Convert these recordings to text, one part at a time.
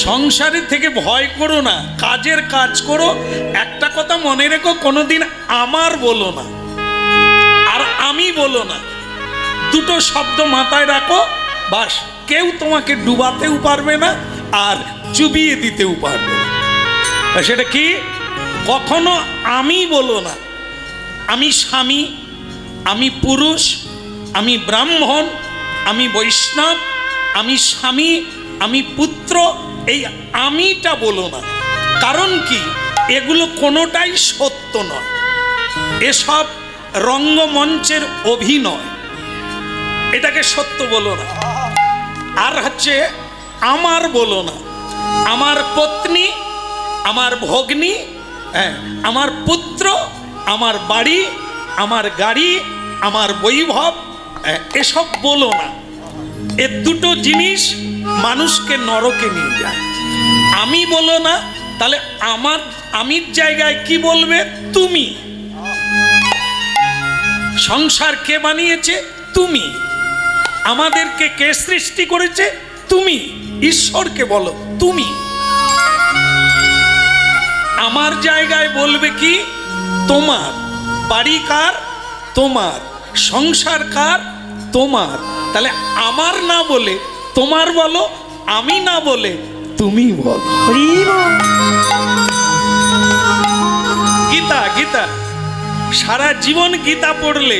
সংসারের থেকে ভয় করো না, কাজের কাজ করো। একটা কথা মনে রেখো, কোনোদিন আমার বলো না আর আমি বলো না, দুটো শব্দ মাথায় রাখো। বাস, কেউ তোমাকে ডুবাতেও পারবে না আর চুবিয়ে দিতেও পারবে না। সেটা কি? কখনো আমি বলো না। আমি স্বামী, আমি পুরুষ, আমি ব্রাহ্মণ, আমি বৈষ্ণব, আমি স্বামী, আমি পুত্র, এই আমিটা বলো না। কারণ কি? এগুলো কোনোটাই সত্য নয়, এসব রঙ্গমঞ্চের অভিনয়, এটাকে সত্য বলো না। আর হচ্ছে আমার বলো না। আমার পত্নী, আমার ভগ্নী, আমার পুত্র, আমার বাড়ি, আমার গাড়ি, আমার বৈভব, এসব বলো না। এ দুটো জিনিস মানুষকে নরকে নিয়ে যায়। আমি বলো না, তাহলে আমার আমির জায়গায় কি বলবে? তুমি। সংসার কে বানিয়েছে? তুমি। আমাদেরকে কে সৃষ্টি করেছে? তুমি। ঈশ্বরকে বলো তুমি। আমার জায়গায় বলবে কি? তোমার। বাড়ি কার? তোমার। সংসার কার? তোমার। তাহলে আমার না বলে তোমার বলো, আমি না বলে তুমি বলো। গীতা, গীতা সারা জীবন গীতা পড়লে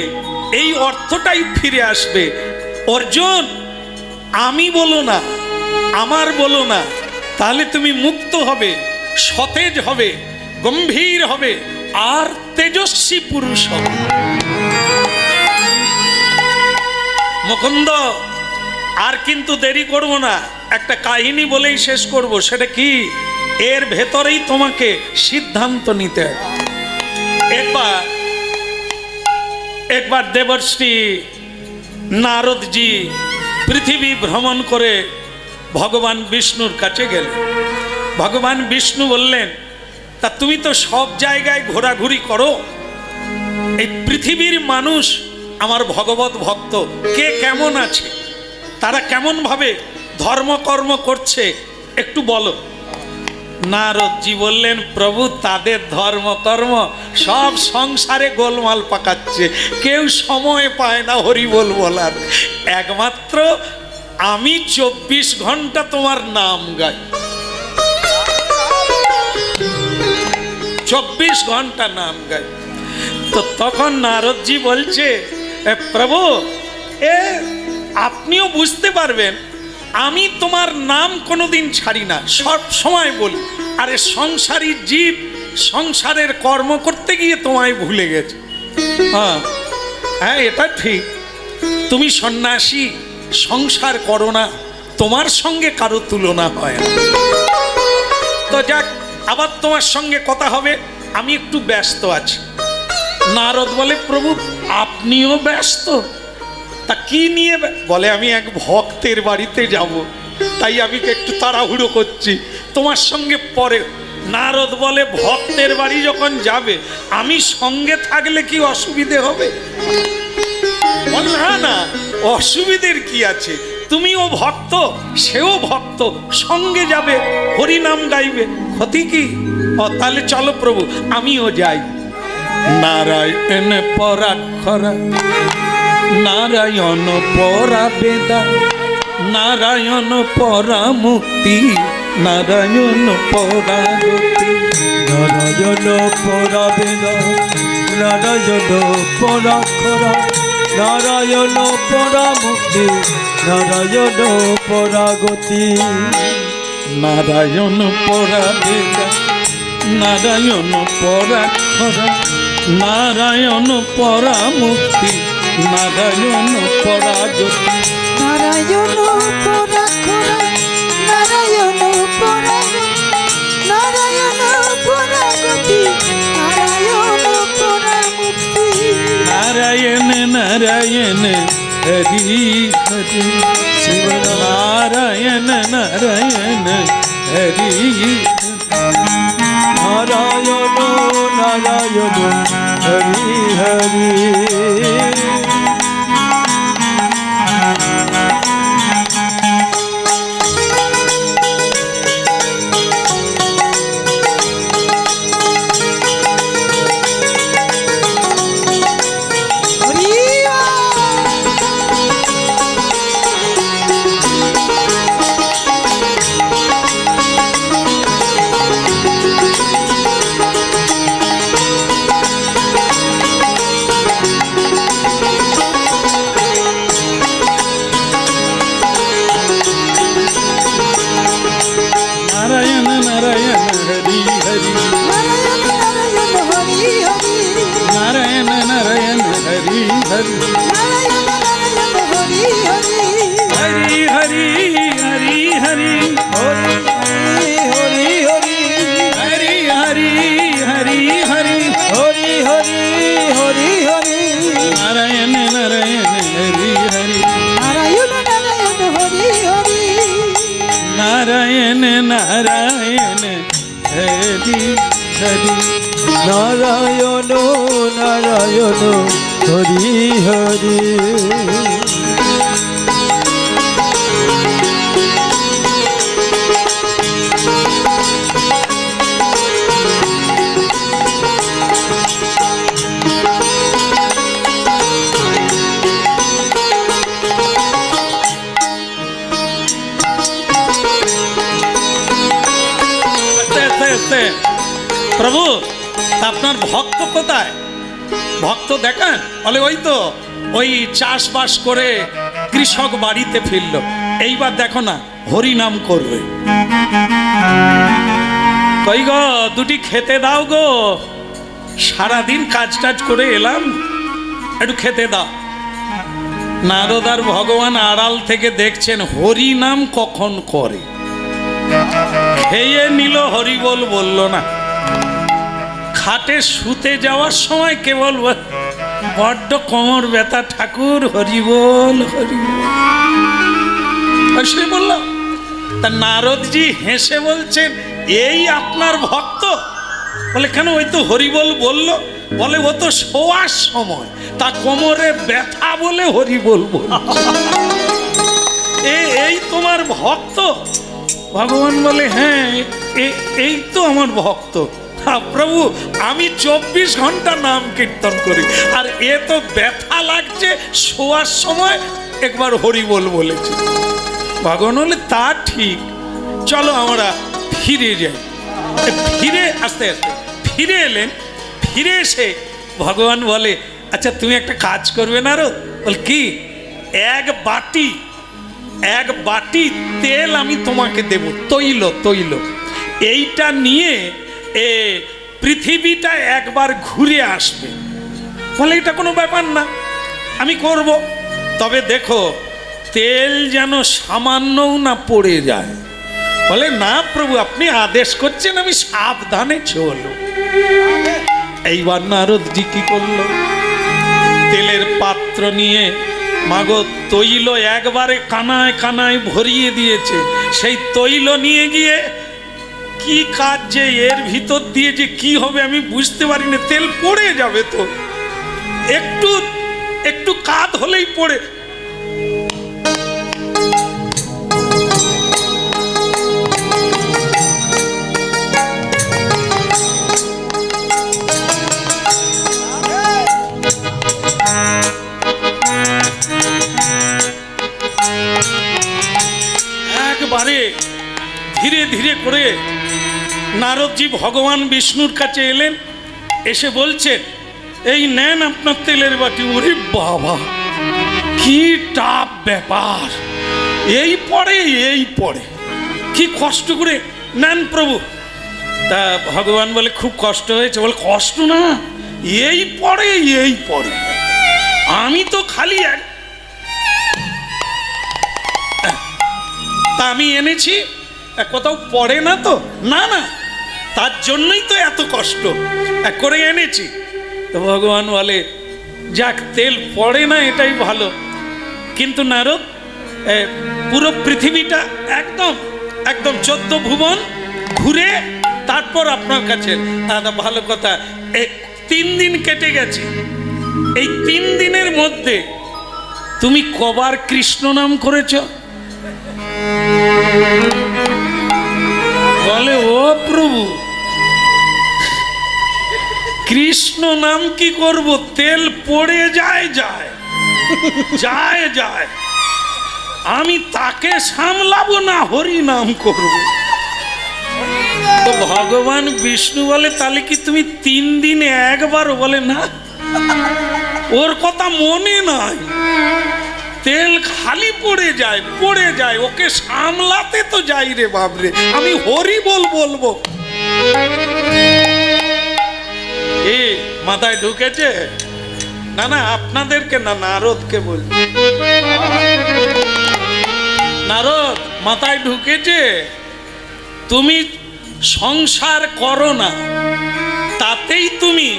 এই অর্থটাই ফিরে আসবে। অর্জুন, আমি বলো না, আমার বলো না, তাহলে তুমি মুক্ত হবে, সতেজ হবে, গম্ভীর হবে আর তেজস্বী পুরুষ হবে। মুকুন্দ, আর কিন্তু দেরি করব না, একটা কাহিনী বলেই শেষ করব। সেটা কি? এর ভেতরেই তোমাকে সিদ্ধান্ত নিতে হবে। একবার দেবর্ষি নারদজি পৃথিবী ভ্রমণ করে ভগবান বিষ্ণুর কাছে গেলেন। ভগবান বিষ্ণু বললেন, তা তুমি তো সব জায়গায় ঘোরাঘুরি করো, এই পৃথিবীর মানুষ আমার ভগবত ভক্ত কে কেমন আছে, তারা কেমন ভাবে ধর্মকর্ম করছে, একটু বলো। নারদজি বললেন, প্রভু তাদের ধর্মকর্ম সব সংসারে গোলমাল পাকাচ্ছে, কেউ সময় পায় না হরি বল বলার। একমাত্র আমি 24 ঘন্টা তোমার নাম গাই, 24 ঘন্টা নাম গাই। তো তখন নারদজি বলছে, প্রভু আপনিও বুঝতে পারবেন, আমি তোমার নাম কোনোদিন ছাড়ি না, সব সময় বলি। আরে সংসারী জীব সংসারের কর্ম করতে গিয়ে তোমায় ভুলে গেছে। হ্যাঁ, এটা ঠিক। তুমি সন্ন্যাসী, সংসার করো না, তোমার সঙ্গে কারো তুলনা হয় না। তো যাক, আবার তোমার সঙ্গে কথা হবে, আমি একটু ব্যস্ত আছি। নারদ বলে, প্রভু আপনিও ব্যস্ত? তা কি নিয়ে? বলে, আমি এক ভক্তের বাড়িতে যাব, তাই আমি একটু তাড়াহুড়ো করছি, তোমার সঙ্গে পরে। নারদ বলে, ভক্তের বাড়ি যখন যাবে, আমি সঙ্গে থাকলে কি অসুবিধে হবে? বল, না না, অসুবিধের কি আছে, তুমিও ভক্ত, সেও ভক্ত, সঙ্গে যাবে, হরিনাম গাইবে, ক্ষতি কি? তাহলে চলো প্রভু, আমিও যাই। নারায়ণ পরাক্ষরা, নারায়ণ পরা বেদা, নারায়ণ পরা মুক্তি, নারায়ণ পরা গতি। নারায়ণ পরা বেদা, নারায়ণ পরাক্ষরা, নারায়ণ পরা মুক্তি, নারায়ণ পরা গতি। নারায়ণ পরা বেদা, নারায়ণ পরাক্ষরা, নারায়ণ পরা মুক্তি, নারায়ণ পরা গতি। নারায়ণ পরাক্ষরা, নারায়ণ পরা, নারায়ণ পরা গতি, নারায়ণ পরা মুক্তি। নারায়ণ নারায়ণ হরি হরি, শিব নারায়ণ নারায়ণ হরি। নারায়ণ নারায়ণ হরি হরি। নারায়ণ হরি হরি। নারায়ণ নারায়ণ হরি হরি। প্রভু আপনার ভক্ত কোথায়? ভক্ত দেখান। বলে ওই তো ওই চাষবাস করে কৃষক বাড়িতে ফিরল, এইবার দেখো না হরি নাম করবে। কই গো দুটি খেতে দাও গো, সারাদিন কাজ টাজ করে এলাম, একটু খেতে দাও। নারদ আর ভগবান আড়াল থেকে দেখছেন হরি নাম কখন করে। খেয়ে নিল, হরি বলল না। খাটে শুতে যাওয়ার সময় কেবল বড্ড কোমর ব্যথা, ঠাকুর হরি বল হরি বল। সে বলল। তা নারদজি হেসে বলছেন এই আপনার ভক্ত? বলে কেন? ওই তো হরি বলল। বলে ও তো শোয়ার সময়, তা কোমরে ব্যথা বলে হরি বলবো। এই তোমার ভক্ত? ভগবান বলে হ্যাঁ এই তো আমার ভক্ত। প্রভু আমি 24 ঘন্টা নাম কীর্তন করি, আর এ তো ব্যথা লাগছে শোয়ার সময় একবার হরি বলেছি। ভগবান বলে তা ঠিক, চলো আমরা ফিরে যাই। ফিরে আস্তে আস্তে ফিরে এলেন। ফিরে এসে ভগবান বলে আচ্ছা তুমি একটা কাজ করবে না? আরো বল কি? এক বাটি তেল আমি তোমাকে দেব, তৈল। এইটা নিয়ে পৃথিবীটা একবার ঘুরে আসবে। বলে এটা কোনো ব্যাপার না, আমি করব। তবে দেখো তেল যেন সামান্যও না পড়ে যায়। বলে না প্রভু আপনি আদেশ করছেন, আমি সাবধানে চলো। এইবার নারদজি কি করলো? তেলের পাত্র নিয়ে মাগো তৈল একবারে কানায় কানায় ভরিয়ে দিয়েছে। সেই তৈল নিয়ে গিয়ে কি কাজ যে এর ভিতর দিয়ে যে কি হবে আমি বুঝতে পারি না। তেল পড়ে যাবে তো, একটু কাত হলেই পড়ে। একবারে ধীরে ধীরে করে নারদজি ভগবান বিষ্ণুর কাছে এলেন। এসে বলছেন এই নেন আপনার তেলের বাটি। ওরে বাবা কি টাপ ব্যাপার, এই পড়ে কি কষ্ট করে নেন প্রভু। তা ভগবান বলে খুব কষ্ট হয়েছে? বলে কষ্ট না, এই পড়ে আমি তো খালি তা আমি এনেছি, কোথাও পড়ে না তো? না তার জন্যই তো এত কষ্ট করে এনেছি। তো ভগবান বলে যাক তেল পড়ে না এটাই ভালো। কিন্তু নারদ পুরো পৃথিবীটা একদম 14 ভুবন ঘুরে তারপর আপনার কাছে। দাদা ভালো কথা, 3 দিন কেটে গেছে। এই 3 দিনের মধ্যে তুমি কবার কৃষ্ণ নাম করেছ? বলে ও প্রভু কৃষ্ণ নাম কি করব, তেল পড়ে যায়, আমি তাকে সামলাবো না হরি নাম করব। তো ভগবান বিষ্ণু বলে তাহলে কি তুমি 3 দিনে একবারও? বলে না, ওর কথা মনে নাই, তেল খালি পড়ে যায়, ওকে সামলাতে তো যাই রে বাবরে, আমি হরি বলবো। এ মাথায় ঢুকেছে? না আপনাদেরকে না, নারদকে বল। নারদ মাথায় ঢুকেছে? তুমি সংসার করো না, তাতেই তুমি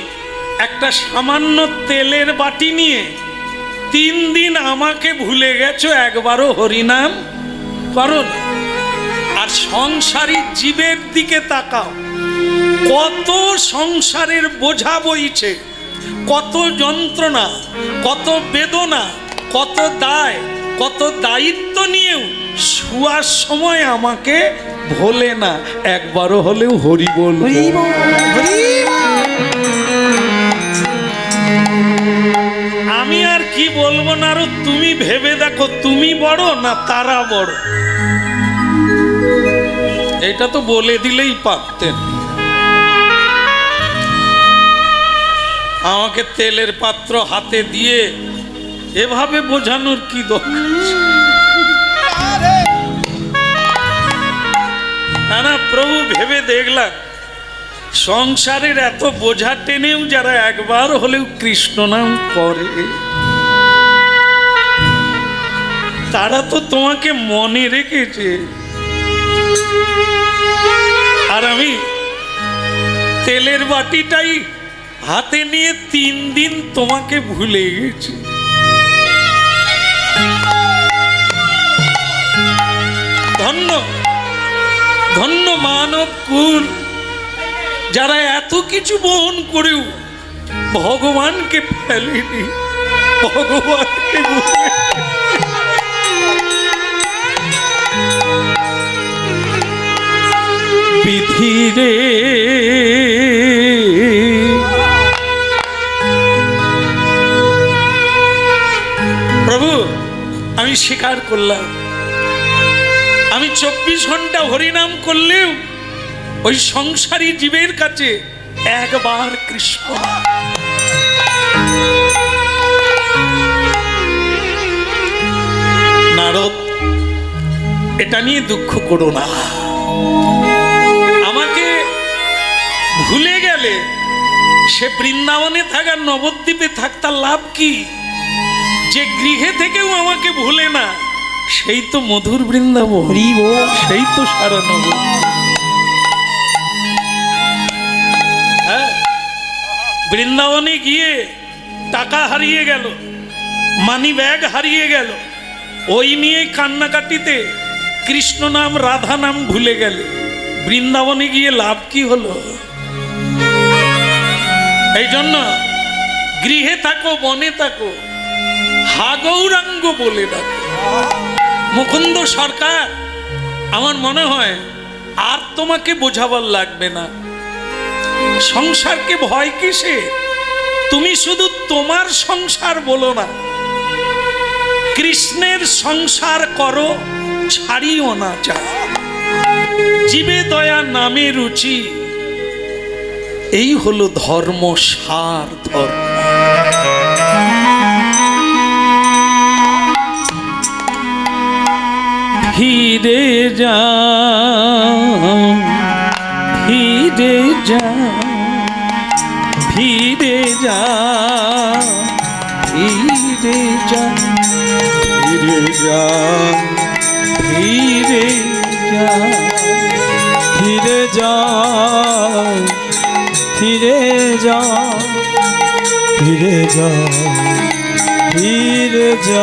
একটা সামান্য তেলের বাটি নিয়ে 3 দিন আমাকে ভুলে গেছো, একবারও হরিনাম করো না। আর সংসারী জীবের দিকে তাকাও, কত সংসারের বোঝা বইছে, কত যন্ত্রণা, কত বেদনা, কত দায়, কত দায়িত্ব নিয়েও শুয়ার সময় আমাকে ভোলে না, একবারও হলেও হরি বল। হরি বল, হরি বল। আমি আর কি বলবো না, আরো তুমি ভেবে দেখো, তুমি বড় না তারা বড়? এটা তো বলে দিলেই পারতেন। আমাকে তেলের পাত্র হাতে দিয়ে এভাবে বোঝানোর কি দরকার? না প্রভু, ভেবে দেখলাম সংসারের এত বোঝা টেনেও যারা একবার হলেও কৃষ্ণ নাম করে, তারা তো তোমাকে মনে রেখেছে। আর আমি তেলের বাটিটাই হাতে নিয়ে 3 দিন তোমাকে ভুলে গেছি। ধন্য ধন্য মানব কুল, যারা এত কিছু বহন করেও ভগবানকে ফেলেনি, ভগবানকে ভুলে। বিধিরে প্রভু, আমি স্বীকার করলাম, আমি 24 ঘন্টা হরিনাম করলেও ওই সংসারী জীবের কাছে একবার কৃষ্ণ। নারদ, এটা নিয়ে দুঃখ করো না। আমাকে ভুলে গেলে সে বৃন্দাবনে থাকার নবদ্বীপে থাকতার লাভ কি? যে গৃহে থেকেও আমাকে ভুলে না, সেই তো মধুর বৃন্দাবন, সেই তো সারা নবদ্বীপ। হ্যাঁ, বৃন্দাবনে গিয়ে টাকা হারিয়ে গেল, মানি ব্যাগ হারিয়ে গেল, ওই নিয়ে কান্নাকাটিতে কৃষ্ণ নাম রাধা নাম ভুলে গেলে বৃন্দাবনে গিয়ে লাভ কি হলো? এই জন্য গৃহে থাকো বনে থাকো, হা গৌরাঙ্গ বলে ডাকো। মুকুন্দ সরকার, আমার মনে হয় আর তোমাকে বোঝাবার লাগবে না। সংসারকে ভয় কিসে? তুমি শুধু তোমার সংসার বলো না, কৃষ্ণের সংসার করো, ছাড়িও না চায়। জীবে দয়া নামে রুচি, এই হলো ধর্ম, সার ধর্ম। ফিরে যা, ফিরে যা, ফিরে যা, ফিরে যা, ফিরে যা, ফিরে যা, ফিরে যা, ফিরে যা, ফিরে যা, ফিরে যা,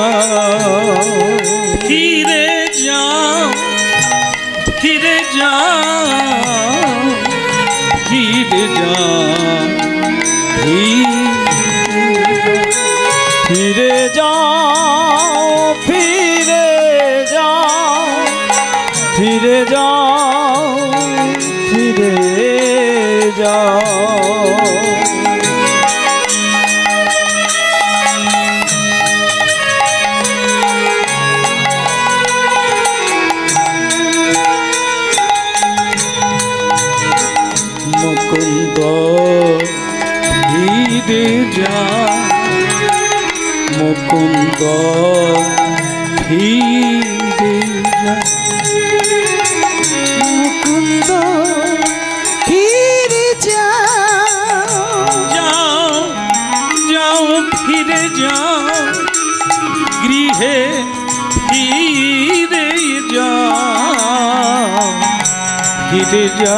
ফিরে যা, ফিরে যা, ফিরে যা, ফিরে যাও, ফিরে যাও, ফিরে যাও, ফিরে যাও। মুকুন্দ ফিরে যা, মুকুন্দ ফিরে যা, মুকুন্দ ফিরে যাও, যাও যাও, ফিরে যাও, গৃহে ফিরে যাও, ফিরে যা,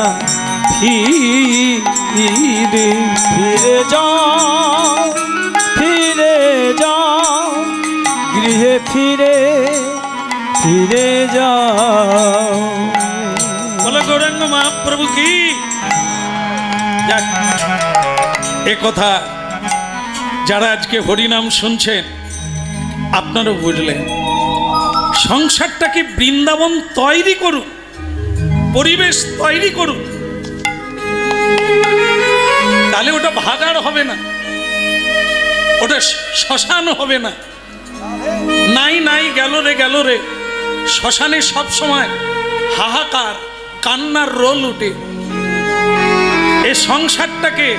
ফিরে ফিরে যাও, ফিরে যাও, গৃহে ফিরে, ফিরে যাও। গৌরাঙ্গ মহাপ্রভু কি। যাক, এ কথা যারা আজকে হরিনাম শুনছেন আপনারাও বুঝলেন। সংসারটাকে বৃন্দাবন তৈরি করুন, পরিবেশ তৈরি করুন, তাহলে ওটা ভাগাড় হবে না, ওটা শ্মশান হবে না। নাই নাই গেল রে শ্মশানে সব সময় হাহাকার কান্নার রোল উঠে। এ সংসারটাকে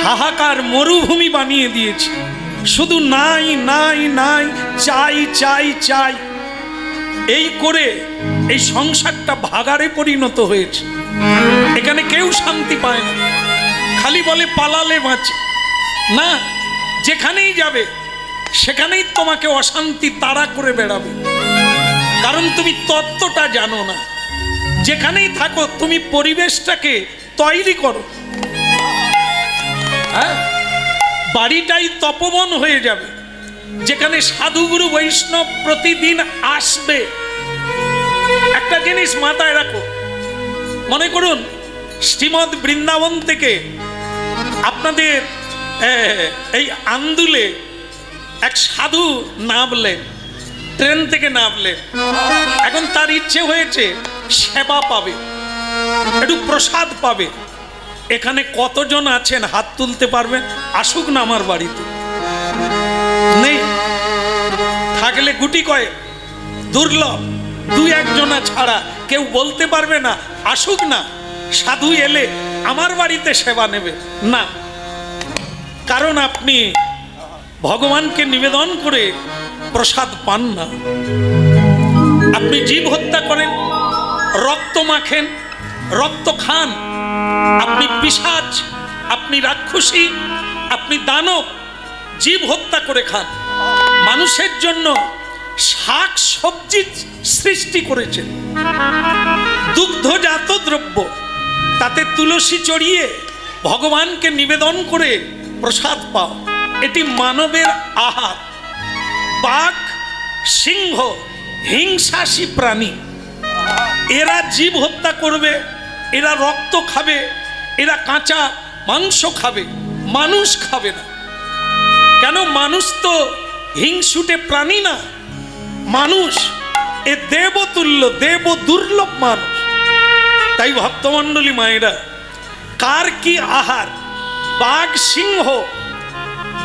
হাহাকার মরুভূমি বানিয়ে দিয়েছে, শুধু নাই নাই নাই, চাই চাই চাই, এই করে এই সংসারটা ভাগাড়ে পরিণত হয়েছে। এখানে কেউ শান্তি পায় না, খালি বলে পালালে বাঁচে না। যেখানেই যাবে সেখানেই তোমাকে অশান্তি তাড়া করে বেড়াবে, কারণ তুমি তত্ত্বটা জানো না। যেখানেই থাকো তুমি পরিবেশটাকে তৈরি করো, হ্যাঁ, বাড়িটাই তপবন হয়ে যাবে, যেখানে সাধুগুরু বৈষ্ণব প্রতিদিন আসবে। একটা জিনিস মাথায় রাখো, মনে করুন শ্রীমদ বৃন্দাবন থেকে আপনাদের এই আন্দুলে এক সাধু নামলেন, ট্রেন থেকে নামলেন। এখন তার ইচ্ছে হয়েছে সেবা পাবে, একটু প্রসাদ পাবে। এখানে কতজন আছেন হাত তুলতে পারবেন? আসুক না আমার বাড়িতে। নেই, থাকলে গুটি কয়েক, দুর্লভ, দু একজনা ছাড়া কেউ বলতে পারবে না আসুক না, সাধু এলে আমার বাড়িতে সেবা নেবে না। কারণ আপনি ভগবানকে নিবেদন করে প্রসাদ পান না। আপনি জীব হত্যা করেন, রক্ত মাখেন, রক্ত খান। আপনি পিশাচ, আপনি রাক্ষসী, আপনি দানব, জীব হত্যা করে খান। মানুষের জন্য শাক সবজি সৃষ্টি করেছেন, দুগ্ধজাত দ্রব্য, তাতে তুলসী চড়িয়ে ভগবানকে নিবেদন করে প্রসাদ পাও। এটি মানবের আহার। বাঘ, সিংহ হিংসাশী প্রাণী, এরা জীব হত্যা করবে, এরা রক্ত খাবে, এরা কাঁচা মাংস খাবে, মানুষ খাবে না। কেন? মানুষ তো হিংসুটে প্রাণী না, মানুষ এ দেবতুল্য, দেব দুর্লভ মানুষ। তাই ভক্তমণ্ডলী মায়েরা, কার কি আহার? বাঘ সিংহ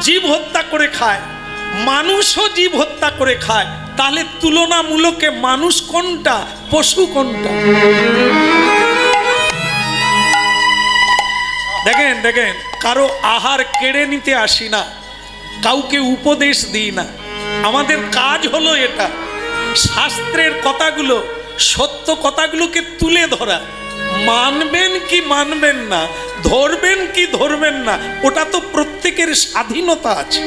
জীব হত্যা করে খায়, মানুষও জীব হত্যা করে খায়, তাহলে তুলনামূলকে মানুষ কোনটা, পশু কোনটা? দেখেন দেখেন, কারো আহার কেড়ে নিতে আসি না, কাউকে উপদেশ দিই না। আমাদের কাজ হলো এটা, শাস্ত্রের কথাগুলো, সত্য কথাগুলোকে তুলে ধরা। মানবেন কি মানবেন না, ধরবেন কি ধরবেন না, ওটা তো প্রত্যেকের স্বাধীনতা আছে।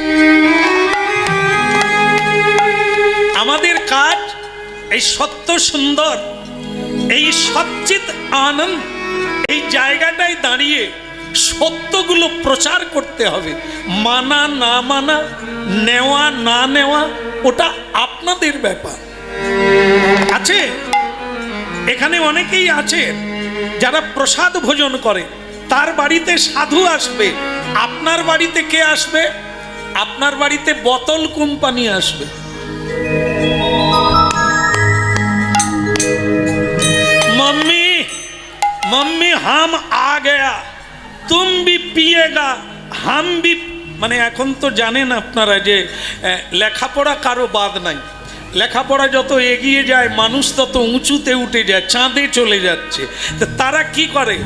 আমাদের কাজ এই সত্য সুন্দর, এই সচ্চিত আনন্দ, এই জায়গাটায় দাঁড়িয়ে সত্যগুলো প্রচার করতে হবে। মানা না মানা, নেওয়া না নেওয়া, ওটা আপনাদের ব্যাপার। আছে এখানে অনেকেই আছে যারা প্রসাদ ভোজন করে, তার বাড়িতে সাধু আসবে, আপনার বাড়িতে কে আসবে? আপনার বাড়িতে বোতল কোম্পানি আসবে। मम्मी मम्मी हम आ गया, तुम भी पिएगा, हम भी। মানে এখন তো জানেন আপনারা যে লেখাপড়া কারো বাদ নাই। লেখাপড়া যত এগিয়ে যায় মানুষ তত উঁচুতে উঠে যায়, চাঁদে চলে যাচ্ছে। তো তারা কি করে?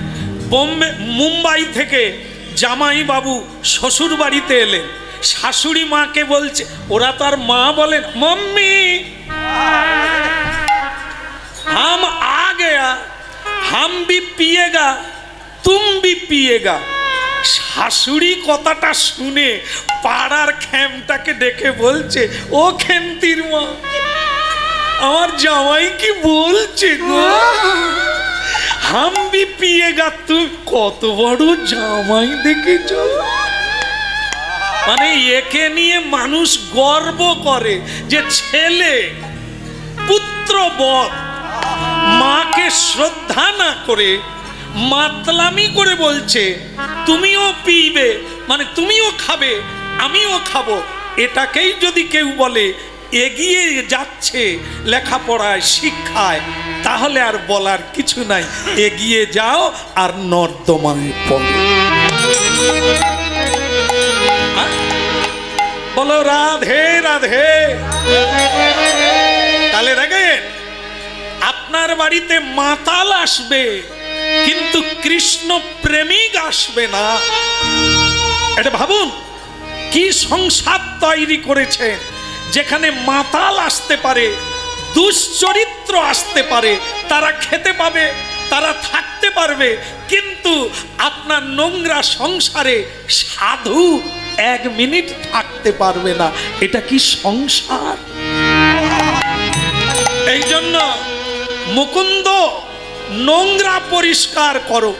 মুম্বাই থেকে জামাই বাবু শ্বশুর বাড়িতে এলেন, শাশুড়ি মাকে বলছে, ওরা তো আর মা বলেন, মম্মি हम आ गया, हम भी पिएगा, तुम भी पिएगा। শাশুড়ি কথাটা শুনে পাড়ার খ্যামটাকে ডেকে বলছে, ও খেমতির মা, আমার জামাই কি বলছে গো, হাম ভি পিয়েগা। তুই কত বড় জামাই দেখেছ? মানে একে নিয়ে মানুষ গর্ব করে যে ছেলে পুত্রবধ, মাকে শ্রদ্ধা না করে মাতলামি করে বলছে তুমিও পিবে, মানে তুমিও খাবে আমিও খাবো, এটাকেই যদি কেউ বলে এগিয়ে যাচ্ছে লেখাপড়ায় শিক্ষায়, তাহলে আর বলার কিছু নাই, এগিয়ে যাও আর নর্দমায় পড়ো। বলো রাধে রাধে। তাহলে দেখেন, আপনার বাড়িতে মাতাল আসবে কিন্তু কৃষ্ণ প্রেমিক আসবে না। এটা ভাবুন, কি সংসার তৈরি করেছেন যেখানে মাতাল আসতে পারে, দুশ্চরিত্র আসতে পারে, তারা খেতে পাবে, তারা থাকতে পারবে, কিন্তু আপনার নোংরা সংসারে সাধু 1 মিনিট থাকতে পারবে না। এটা কি সংসার? এই জন্য মুকুন্দ নোংরা পরিষ্কার করো,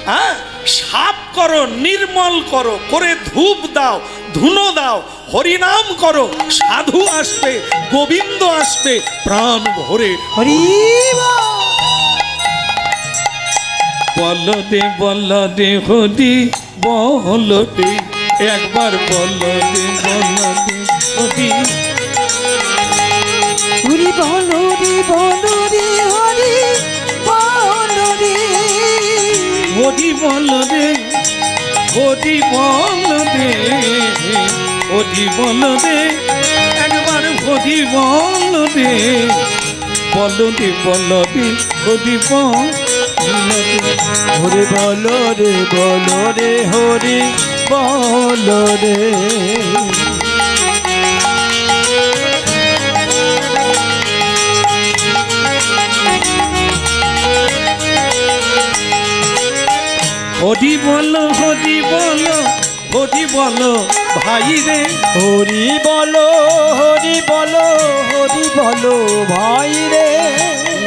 হ্যাঁ, সাফ করো, নির্মল করো, করে ধূপ দাও, ধুনো দাও, হরিনাম করো, সাধু আসবে, গোবিন্দ আসবে প্রাণ ভরে। হরি বলদে বলদে হরি বলদে, একবার বলদে বলদে হরি। হরি বলো রে বলো রে হরি বলো রে। হরি বলদে হরি বলদে হরি বলদে, একবার হরি বলদে বলদে বলদে হরি বলদে। হরি বলো রে বলো রে হরি বলো রে। হরি বলো হরি বলো হরি বলো ভাই রে। হরি বলো হরি বলো হরি বলো ভাই রে।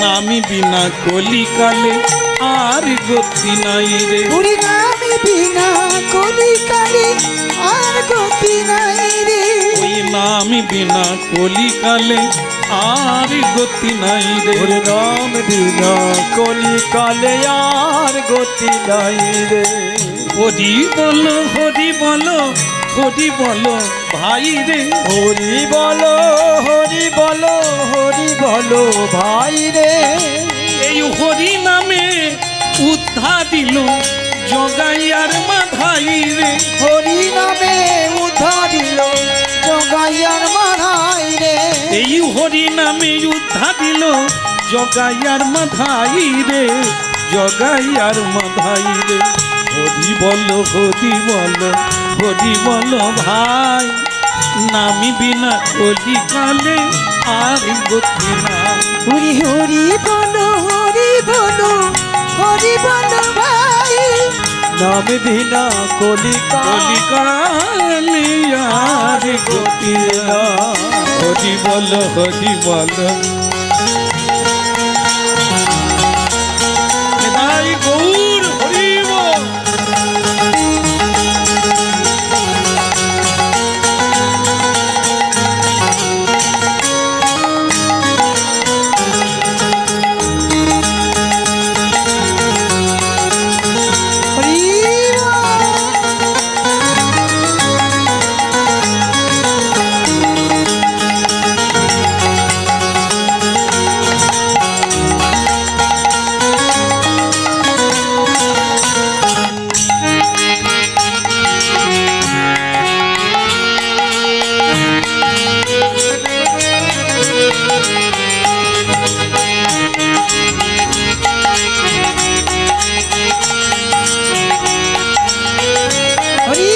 নামি বিনা কলিকালে আর গতি নাই রে। হরি নামে বিনা কলিকালে আর গতি নাই রে। ওই নামি বিনা কলিকালে আর গতি নাই রে। হরি নাম বিনা কলিকালে আর গতি নাই রে। হরি বলো হরি বলো হরি বলো ভাই রে। হরি বলো হরি বলো হরি বলো ভাই রে। এই হরি নামে উদ্ধার দিল জগাইয়ার মাধাই রে। হরি নামে উদ্ধার দিল জগাইয়ার মাধাই রে। এই হরি নামে উদ্ধার দিল জগাইয়ার মাধাই রে, জগাইয়ার মাধাই রে। হরি বলো হরি বলো হরি বলো ভাই, নামি বিনা কলিকালে আর গতি না। হরি হরি বলো হরি বলো হরি বলো ভাই, নামি বিনা কলিকালে আর গতি না। হরি বলো হরি বলো। নিতাই গৌর হরি বল। হরি হরি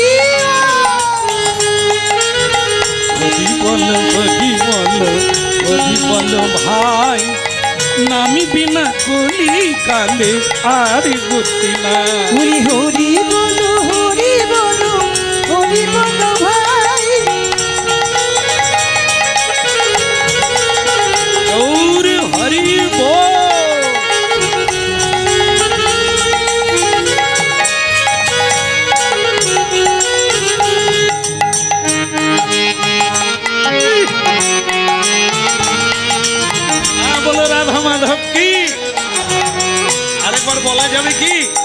হরি বলো হরি বলো হরি বলো ভাই, নামি বিনা কলিকালে আর গতি না। হরি হরি বলো হরি বলো হরি বলো ভাই, গৌর হরি বল। বলো রাধা মাধব কি। যাবে কি